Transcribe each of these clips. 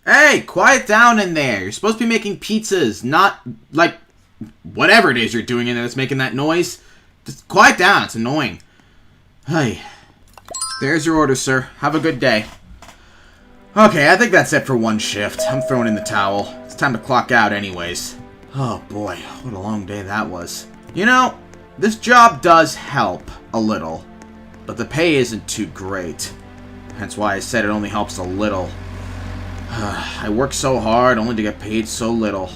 Hey, quiet down in there. You're supposed to be making pizzas, not, like, whatever it is you're doing in there that's making that noise. Just quiet down. It's annoying. Hey. There's your order, sir. Have a good day. Okay, I think that's it for one shift. I'm throwing in the towel. It's time to clock out anyways. Oh boy, what a long day that was. You know, this job does help a little, but the pay isn't too great. Hence why I said it only helps a little. I work so hard only to get paid so little.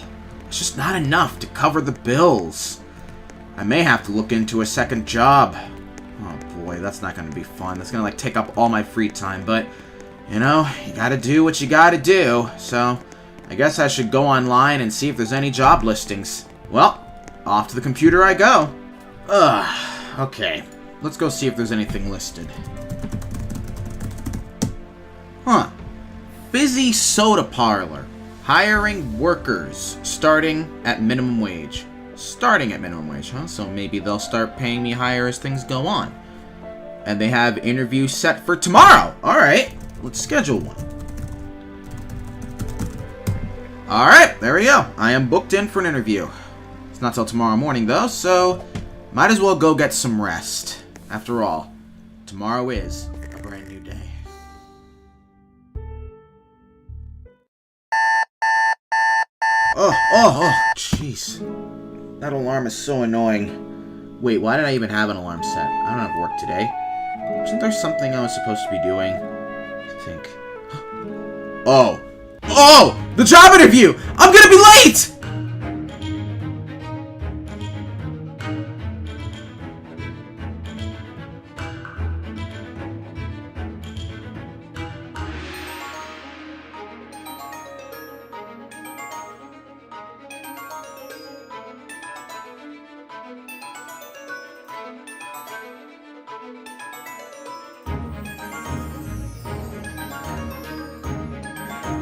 It's just not enough to cover the bills. I may have to look into a second job. Oh boy, that's not going to be fun. That's going to, like, take up all my free time, but, you know, you gotta do what you gotta do, so I guess I should go online and see if there's any job listings. Well, off to the computer I go. Okay. Let's go see if there's anything listed. Huh. Fizze Soda Parlor. Hiring workers. Starting at minimum wage. Starting at minimum wage, huh? So maybe they'll start paying me higher as things go on. And they have interviews set for tomorrow. Alright. Let's schedule one. Alright, there we go. I am booked in for an interview. It's not till tomorrow morning, though, so might as well go get some rest. After all, tomorrow is a brand new day. Oh, jeez. That alarm is so annoying. Wait, why did I even have an alarm set? I don't have work today. Wasn't there something I was supposed to be doing? I think. Oh! The job interview! I'm gonna be late!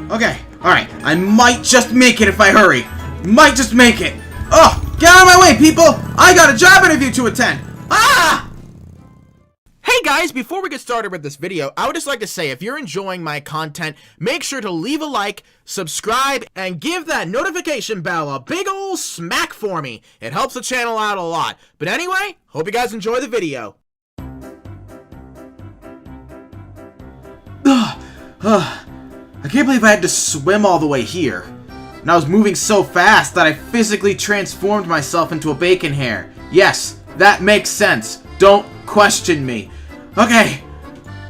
Okay, alright. I might just make it if I hurry. Might just make it. Oh, get out of my way, people! I got a job interview to attend! Ah! Hey guys, before we get started with this video, I would just like to say if you're enjoying my content, make sure to leave a like, subscribe, and give that notification bell a big ol' smack for me. It helps the channel out a lot. But anyway, hope you guys enjoy the video. I can't believe I had to swim all the way here. And I was moving so fast that I physically transformed myself into a bacon hair. Yes, that makes sense. Don't question me. Okay.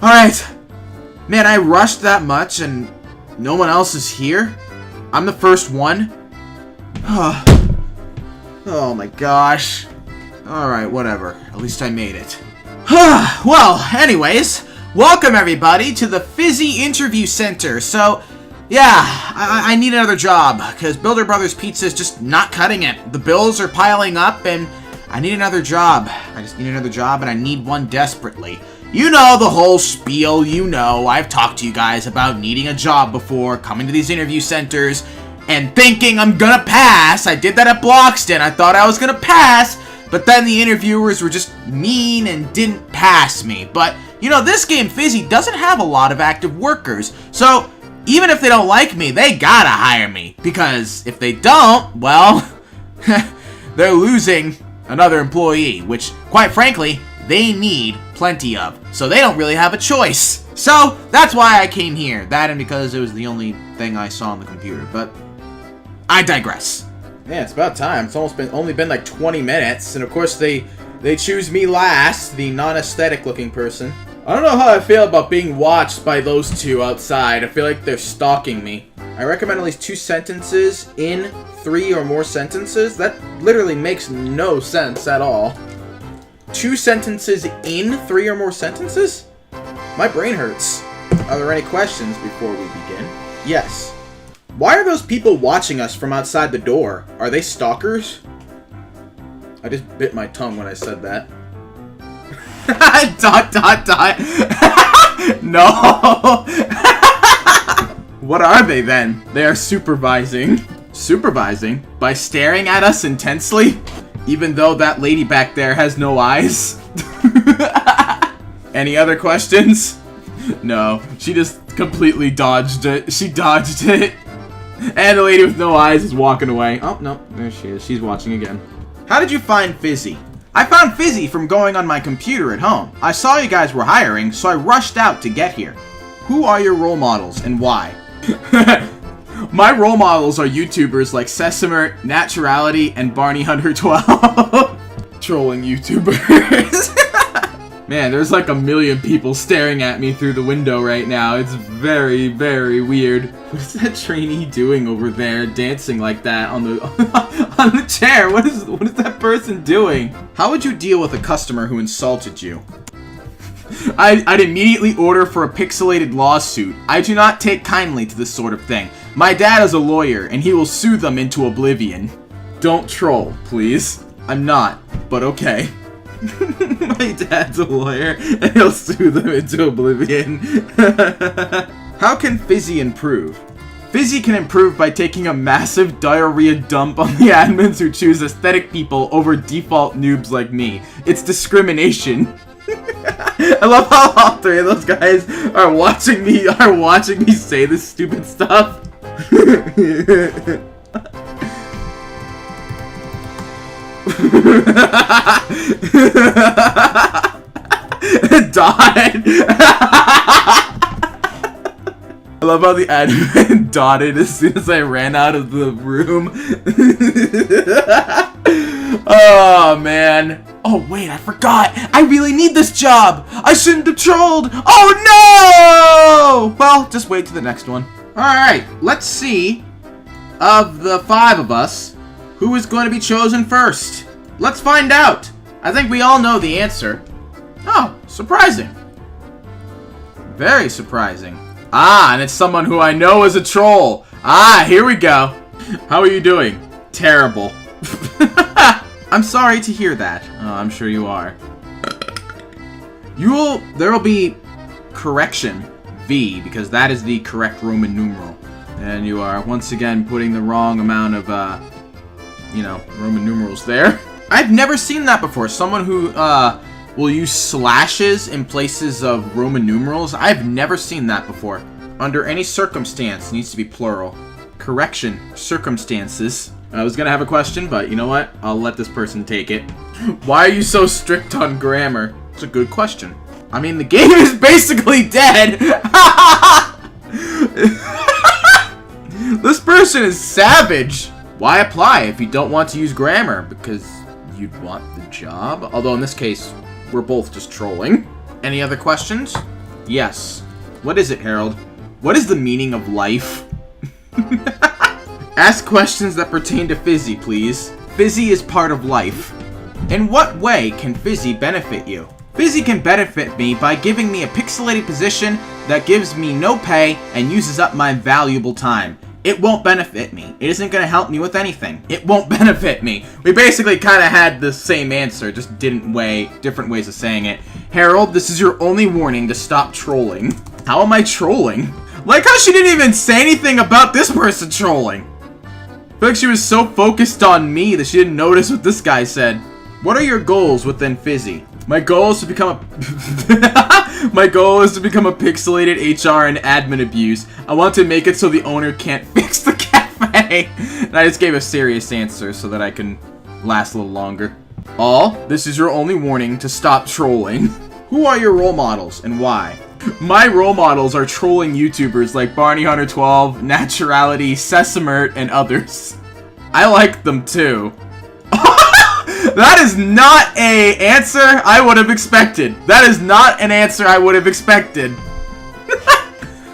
Alright. Man, I rushed that much and no one else is here? I'm the first one? Oh my gosh. Alright, whatever. At least I made it. Well, anyways, welcome everybody to the Fizze Interview Center. So, yeah, I need another job, because Builder Brothers Pizza is just not cutting it. The bills are piling up, and I need another job. I just need another job, and I need one desperately. You know the whole spiel, you know. I've talked to you guys about needing a job before, coming to these interview centers, and thinking I'm gonna pass. I did that at Bloxton. I thought I was gonna pass, but then the interviewers were just mean and didn't pass me. But, you know, this game, Fizze, doesn't have a lot of active workers, so even if they don't like me, they gotta hire me. Because if they don't, well, they're losing another employee, which, quite frankly, they need plenty of. So they don't really have a choice. So that's why I came here. That and because it was the only thing I saw on the computer. But I digress. Yeah, it's about time. It's only been like 20 minutes. And of course they choose me last, the non-aesthetic looking person. I don't know how I feel about being watched by those two outside. I feel like they're stalking me. I recommend at least 2 sentences in 3 or more sentences. That literally makes no sense at all. 2 sentences in 3 or more sentences? My brain hurts. Are there any questions before we begin? Yes. Why are those people watching us from outside the door? Are they stalkers? I just bit my tongue when I said that. No. What are they then? They are supervising. Supervising? By staring at us intensely? Even though that lady back there has no eyes? Any other questions? No. She just completely dodged it. She dodged it. And the lady with no eyes is walking away. Oh, no. There she is. She's watching again. How did you find Fizze? I found Fizze from going on my computer at home. I saw you guys were hiring, so I rushed out to get here. Who are your role models and why? My role models are YouTubers like Sesame, Naturality, and Barney Hunter 12. Trolling YouTubers. Man, there's like a million people staring at me through the window right now. It's very, very weird. What is that trainee doing over there, dancing like that on the on the chair? What is that person doing? How would you deal with a customer who insulted you? I'd immediately order for a pixelated lawsuit. I do not take kindly to this sort of thing. My dad is a lawyer, and he will sue them into oblivion. Don't troll, please. I'm not, but okay. My dad's a lawyer, and he'll sue them into oblivion. How can Fizze improve? Fizze can improve by taking a massive diarrhea dump on the admins who choose aesthetic people over default noobs like me. It's discrimination. I love how all three of those guys are watching me say this stupid stuff. Dotted. I love how the admin dotted as soon as I ran out of the room. Oh, man. Oh, wait, I forgot. I really need this job. I shouldn't have trolled. Oh, no! Well, just wait till the next one. All right, let's see, of the 5 of us, who is going to be chosen first. Let's find out. I think we all know the answer. Oh, surprising. Very surprising. Ah, and it's someone who I know is a troll. Ah, here we go. How are you doing? Terrible. I'm sorry to hear that. Oh, I'm sure you are. There'll be correction V, because that is the correct Roman numeral. And you are once again putting the wrong amount of, Roman numerals there. I've never seen that before. Someone who, will use slashes in places of Roman numerals. I've never seen that before. Under any circumstance, needs to be plural. Correction, circumstances. I was gonna have a question, but you know what? I'll let this person take it. Why are you so strict on grammar? It's a good question. I mean, the game is basically dead. This person is savage. Why apply if you don't want to use grammar? Because you'd want the job? Although in this case, we're both just trolling. Any other questions? Yes. What is it, Harold? What is the meaning of life? Ask questions that pertain to Fizze, please. Fizze is part of life. In what way can Fizze benefit you? Fizze can benefit me by giving me a pixelated position that gives me no pay and uses up my valuable time. It won't benefit me. It isn't going to help me with anything. It won't benefit me. We basically kind of had the same answer, just different ways of saying it. Harold, this is your only warning to stop trolling. How am I trolling? Like how she didn't even say anything about this person trolling. I feel like she was so focused on me that she didn't notice what this guy said. What are your goals within Fizze? My goal is to become a my goal is to become a pixelated HR and admin abuse. I want to make it so the owner can't fix the cafe. And I just gave a serious answer so that I can last a little longer. This is your only warning to stop trolling. Who are your role models and why? My role models are trolling YouTubers like Barney Hunter 12, Naturality, Sesame, and others. I like them too. That is not an answer I would have expected. That is not an answer I would have expected.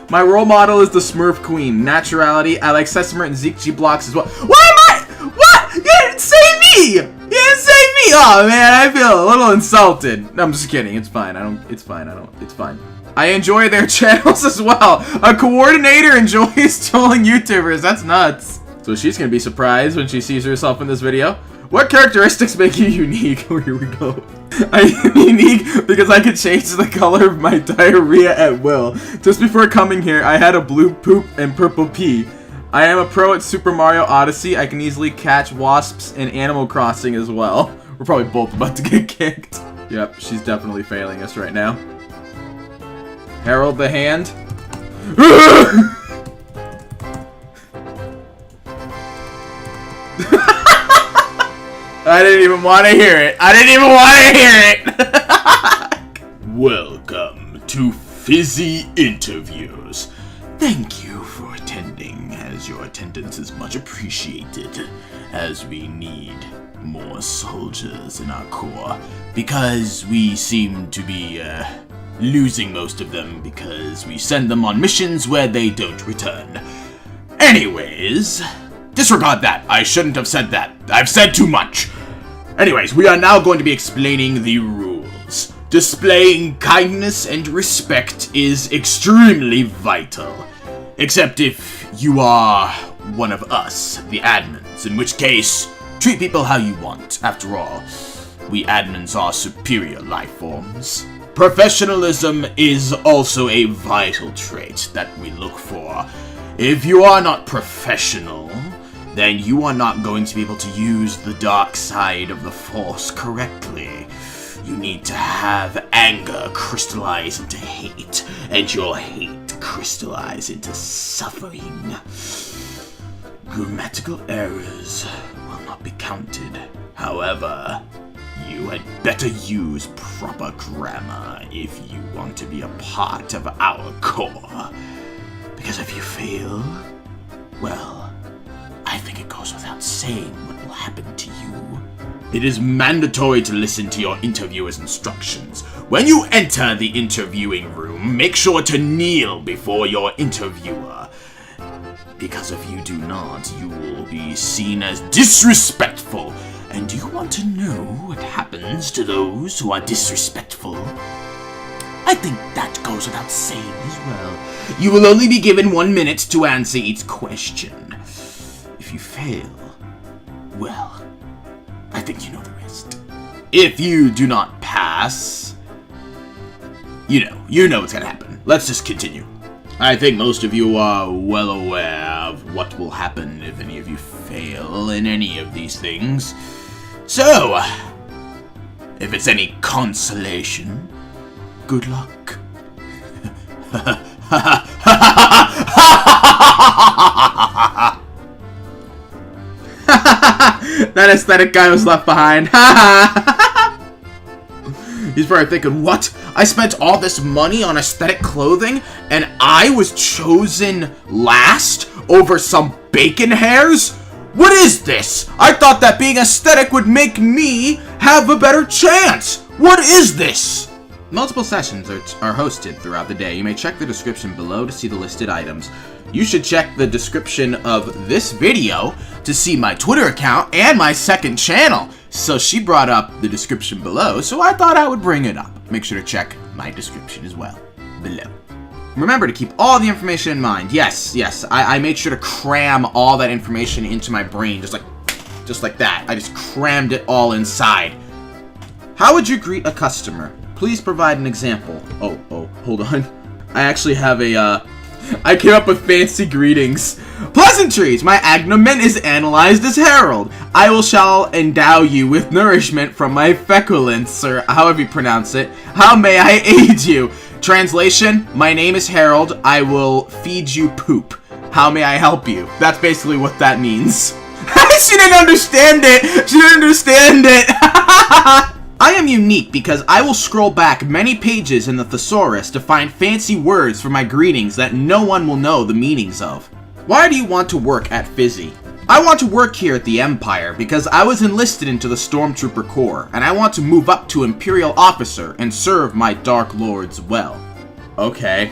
My role model is the Smurf Queen. Naturality, I like Sesame and ROBLOX as well. What? You didn't say me! You didn't say me! Oh man, I feel a little insulted. No, I'm just kidding. It's fine. It's fine. I enjoy their channels as well. A coordinator enjoys trolling YouTubers. That's nuts. So she's gonna be surprised when she sees herself in this video. What characteristics make you unique? Oh, here we go. I am unique because I can change the color of my diarrhea at will. Just before coming here, I had a blue poop and purple pee. I am a pro at Super Mario Odyssey. I can easily catch wasps in Animal Crossing as well. We're probably both about to get kicked. Yep, she's definitely failing us right now. Harold the Hand. I didn't even want to hear it. I didn't even want to hear it. Welcome to Fizze Interviews. Thank you for attending, as your attendance is much appreciated, as we need more soldiers in our corps, because we seem to be losing most of them because we send them on missions where they don't return. Anyways, disregard that. I shouldn't have said that. I've said too much. Anyways, we are now going to be explaining the rules. Displaying kindness and respect is extremely vital. Except if you are one of us, the admins, in which case, treat people how you want. After all, we admins are superior life forms. Professionalism is also a vital trait that we look for. If you are not professional, then you are not going to be able to use the dark side of the Force correctly. You need to have anger crystallize into hate, and your hate crystallize into suffering. Grammatical errors will not be counted. However, you had better use proper grammar if you want to be a part of our corps. Because if you fail, well, I think it goes without saying what will happen to you. It is mandatory to listen to your interviewer's instructions. When you enter the interviewing room, make sure to kneel before your interviewer. Because if you do not, you will be seen as disrespectful. And do you want to know what happens to those who are disrespectful? I think that goes without saying as well. You will only be given 1 minute to answer each question. If you fail, well, I think you know the rest. If you do not pass, you know what's gonna happen. Let's just continue. I think most of you are well aware of what will happen if any of you fail in any of these things. So, if it's any consolation, good luck. That aesthetic guy was left behind. He's probably thinking, what? I spent all this money on aesthetic clothing, and I was chosen last over some bacon hairs? What is this? I thought that being aesthetic would make me have a better chance. What is this? Multiple sessions are hosted throughout the day. You may check the description below to see the listed items. You should check the description of this video to see my Twitter account and my second channel. So she brought up the description below, so I thought I would bring it up. Make sure to check my description as well, below. Remember to keep all the information in mind. Yes, I made sure to cram all that information into my brain, just like that. I just crammed it all inside. How would you greet a customer? Please provide an example. Oh, hold on. I actually have I came up with fancy greetings. Pleasantries! My agnomen is analyzed as Harold. I shall endow you with nourishment from my feculence, or however you pronounce it. How may I aid you? Translation, my name is Harold. I will feed you poop. How may I help you? That's basically what that means. She didn't understand it! She didn't understand it! I am unique because I will scroll back many pages in the thesaurus to find fancy words for my greetings that no one will know the meanings of. Why do you want to work at Fizze? I want to work here at the Empire because I was enlisted into the Stormtrooper Corps, and I want to move up to Imperial Officer and serve my Dark Lords well. Okay.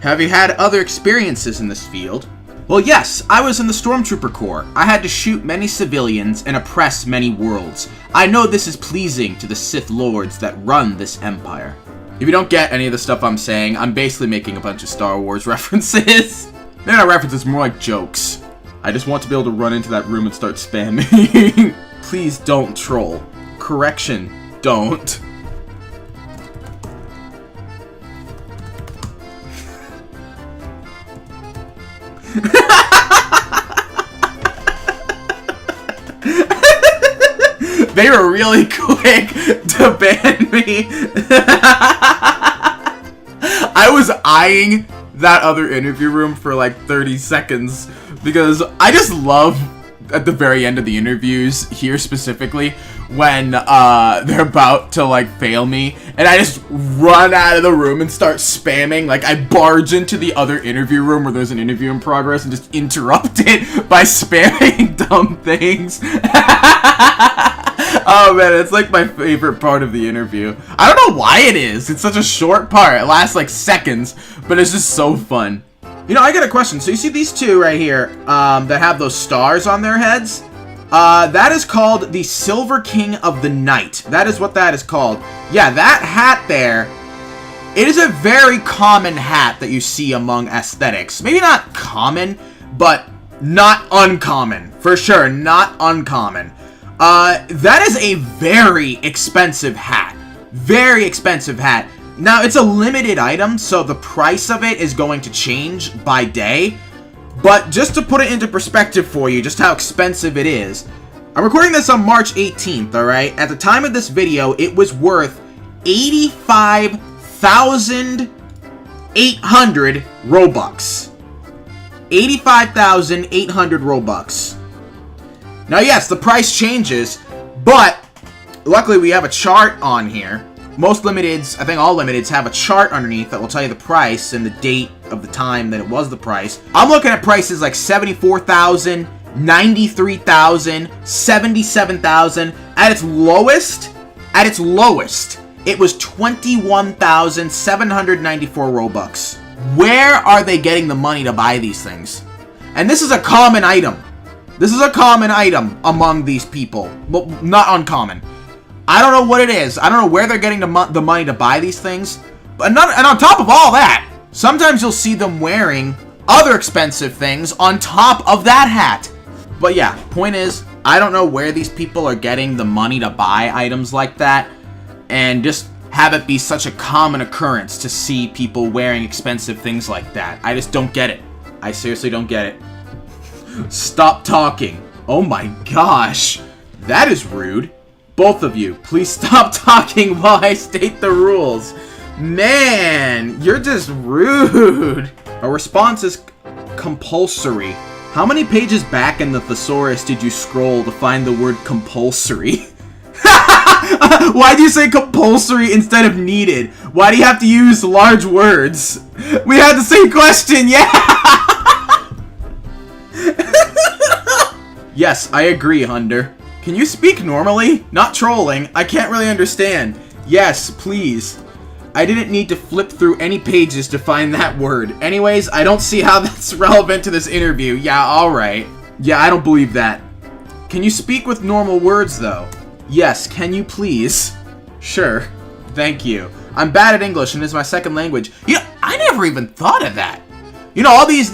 Have you had other experiences in this field? Well, yes, I was in the Stormtrooper Corps. I had to shoot many civilians and oppress many worlds. I know this is pleasing to the Sith Lords that run this empire. If you don't get any of the stuff I'm saying, I'm basically making a bunch of Star Wars references. They're not references, more like jokes. I just want to be able to run into that room and start spamming. Please don't troll. Correction, don't. They were really quick to ban me. I was eyeing that other interview room for like 30 seconds because I just love at the very end of the interviews here specifically when they're about to like fail me and I just run out of the room and start spamming. Like I barge into the other interview room where there's an interview in progress and just interrupt it by spamming dumb things. Oh man, it's like my favorite part of the interview. I don't know why it is. It's such a short part. It lasts like seconds, but it's just so fun. You know, I got a question. So you see these two right here that have those stars on their heads? That is called the Silver King of the Night. That is what that is called. Yeah, that hat there, it is a very common hat that you see among aesthetics. Maybe not common, but not uncommon. For sure, not uncommon. That is a very expensive hat. Very expensive hat. Now, it's a limited item, so the price of it is going to change by day. But just to put it into perspective for you, just how expensive it is, I'm recording this on March 18th, alright? At the time of this video, it was worth 85,800 Robux. 85,800 Robux. Now, yes, the price changes, but luckily we have a chart on here. Most limiteds, I think all limiteds, have a chart underneath that will tell you the price and the date of the time that it was the price. I'm looking at prices like 74,000, 93,000, 77,000. At its lowest, it was 21,794 Robux. Where are they getting the money to buy these things? And this is a common item. This is a common item among these people. Well, not uncommon. I don't know what it is. I don't know where they're getting the money to buy these things. And on top of all that, sometimes you'll see them wearing other expensive things on top of that hat. But yeah, point is, I don't know where these people are getting the money to buy items like that. And just have it be such a common occurrence to see people wearing expensive things like that. I just don't get it. I seriously don't get it. Stop talking. Oh my gosh. That is rude. Both of you, please stop talking while I state the rules. Man, you're just rude. A response is compulsory. How many pages back in the thesaurus did you scroll to find the word compulsory? Why do you say compulsory instead of needed? Why do you have to use large words? We had the same question, yeah! Yes, I agree, Hunter. Can you speak normally? Not trolling. I can't really understand. Yes, please. I didn't need to flip through any pages to find that word. Anyways, I don't see how that's relevant to this interview. Yeah, alright. Yeah, I don't believe that. Can you speak with normal words, though? Yes, can you please? Sure. Thank you. I'm bad at English and it's my second language. You know, I never even thought of that. You know, all these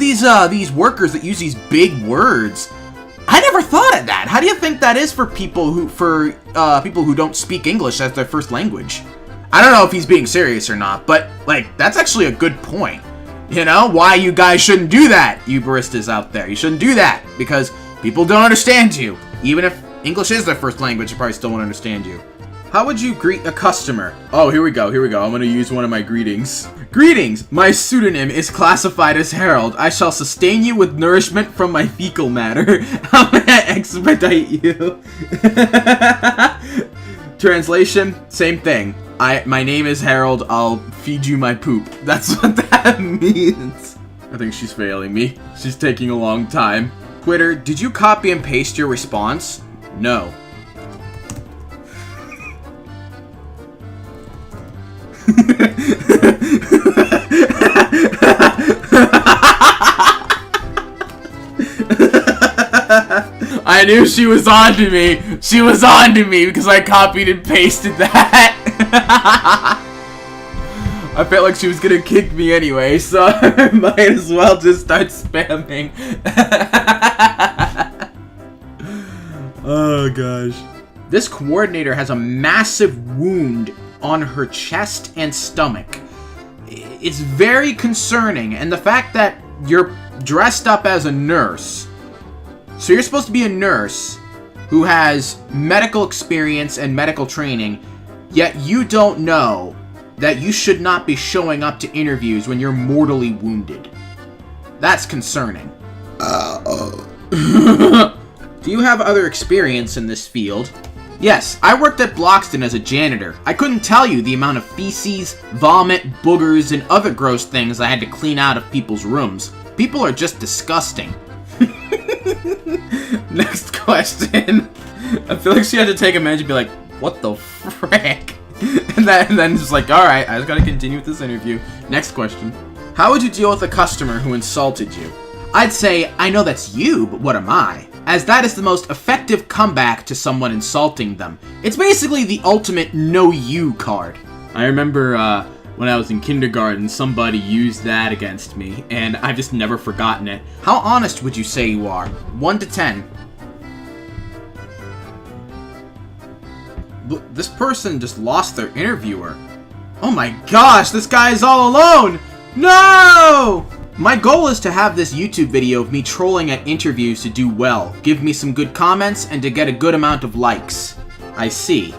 workers that use these big words. I never thought of that. How do you think that is for people who don't speak English as their first language? I don't know if he's being serious or not, but like that's actually a good point. You know, why you guys shouldn't do that, you baristas out there. You shouldn't do that because people don't understand you. Even if English is their first language, they probably still won't understand you. How would you greet a customer? Oh, here we go. I'm gonna use one of my greetings. Greetings! My pseudonym is classified as Harold. I shall sustain you with nourishment from my fecal matter. I'm gonna expedite you. Translation, same thing. My name is Harold. I'll feed you my poop. That's what that means. I think she's failing me. She's taking a long time. Twitter, did you copy and paste your response? No. I knew she was on to me. She was on to me because I copied and pasted that. I felt like she was gonna kick me anyway, so I might as well just start spamming. Oh gosh. This coordinator has a massive wound on her chest and stomach. It's very concerning, and the fact that you're dressed up as a nurse, so you're supposed to be a nurse who has medical experience and medical training, yet you don't know that you should not be showing up to interviews when you're mortally wounded. That's concerning. Do you have other experience in this field? Yes, I worked at Bloxton as a janitor. I couldn't tell you the amount of feces, vomit, boogers, and other gross things I had to clean out of people's rooms. People are just disgusting. Next question. I feel like she had to take a minute and be like, what the frick? And then just like, alright, I just gotta continue with this interview. Next question. How would you deal with a customer who insulted you? I'd say, I know that's you, but what am I? As that is the most effective comeback to someone insulting them. It's basically the ultimate know you card. I remember when I was in kindergarten, somebody used that against me, and I've just never forgotten it. How honest would you say you are? 1 to 10. This person just lost their interviewer. Oh my gosh, this guy is all alone! No! My goal is to have this YouTube video of me trolling at interviews to do well, give me some good comments, and to get a good amount of likes. I see.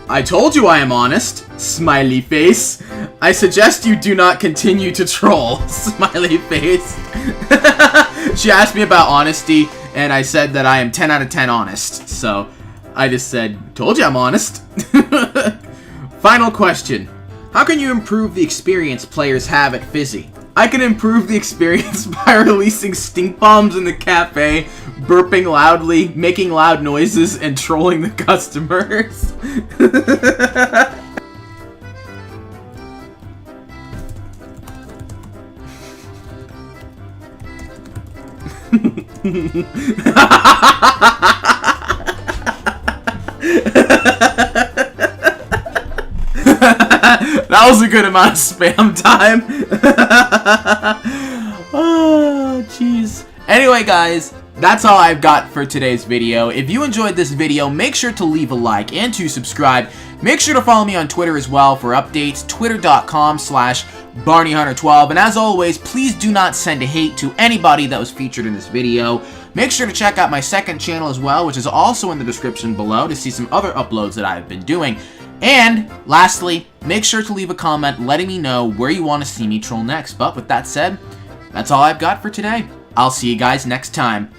I told you I am honest. Smiley face. I suggest you do not continue to troll. Smiley face. She asked me about honesty, and I said that I am 10 out of 10 honest. So, I just said, told you I'm honest. Final question. How can you improve the experience players have at Fizze? I can improve the experience by releasing stink bombs in the cafe, burping loudly, making loud noises, and trolling the customers. That was a good amount of spam time. Oh, jeez. Anyway, guys, that's all I've got for today's video. If you enjoyed this video, make sure to leave a like and to subscribe. Make sure to follow me on Twitter as well for updates, twitter.com/BarneyHunter12. And as always, please do not send hate to anybody that was featured in this video. Make sure to check out my second channel as well, which is also in the description below, to see some other uploads that I've been doing. And, lastly, make sure to leave a comment letting me know where you want to see me troll next. But with that said, that's all I've got for today. I'll see you guys next time.